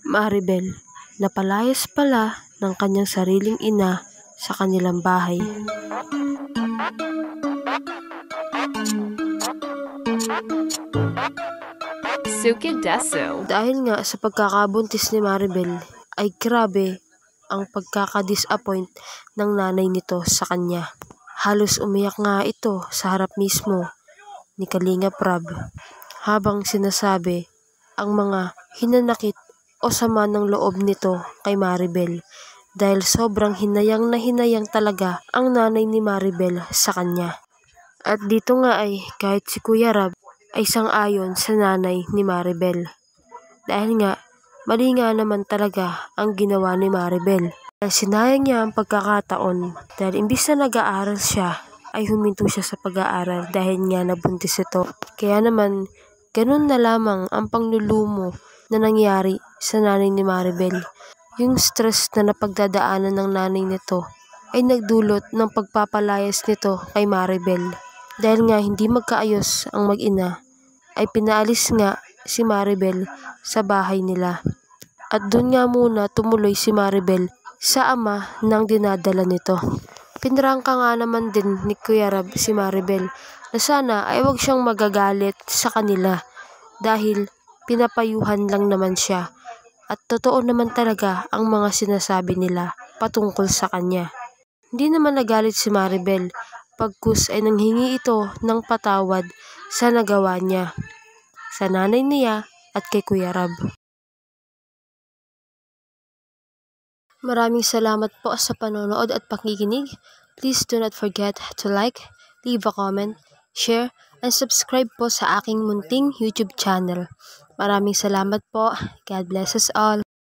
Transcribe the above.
Maribel, napalayas pala ng kanyang sariling ina sa kanilang bahay. Sukidesu. Dahil nga sa pagkakabuntis ni Maribel ay grabe ang pagkakadisappoint ng nanay nito sa kanya. Halos umiyak nga ito sa harap mismo ni Kalingap Rab habang sinasabi ang mga hinanakit o sama ng loob nito kay Maribel dahil sobrang hinayang na hinayang talaga ang nanay ni Maribel sa kanya. At dito nga ay kahit si Kuya Rab ay sang-ayon sa nanay ni Maribel dahil nga mali nga naman talaga ang ginawa ni Maribel. Dahil sinayang niya ang pagkakataon dahil imbis na nag-aaral siya ay huminto siya sa pag-aaral dahil nga nabuntis ito. Kaya naman ganun na lamang ang panglulumo na nangyari sa nanay ni Maribel. Yung stress na napagdadaanan ng nanay nito ay nagdulot ng pagpapalayas nito kay Maribel. Dahil nga hindi magkaayos ang mag-ina ay pinaalis nga si Maribel sa bahay nila. At doon nga muna tumuloy si Maribel sa ama ng dinadala nito. Pinrangka nga naman din ni Kuya Rab si Maribel na sana ay wag siyang magagalit sa kanila dahil pinapayuhan lang naman siya at totoo naman talaga ang mga sinasabi nila patungkol sa kanya. Hindi naman nagalit si Maribel pagkus ay nanghingi ito ng patawad sa nagawa niya sa nanay niya at kay Kuya Rab. Maraming salamat po sa panonood at pakikinig. Please do not forget to like, leave a comment, share, and subscribe po sa aking munting YouTube channel. Maraming salamat po. God bless us all.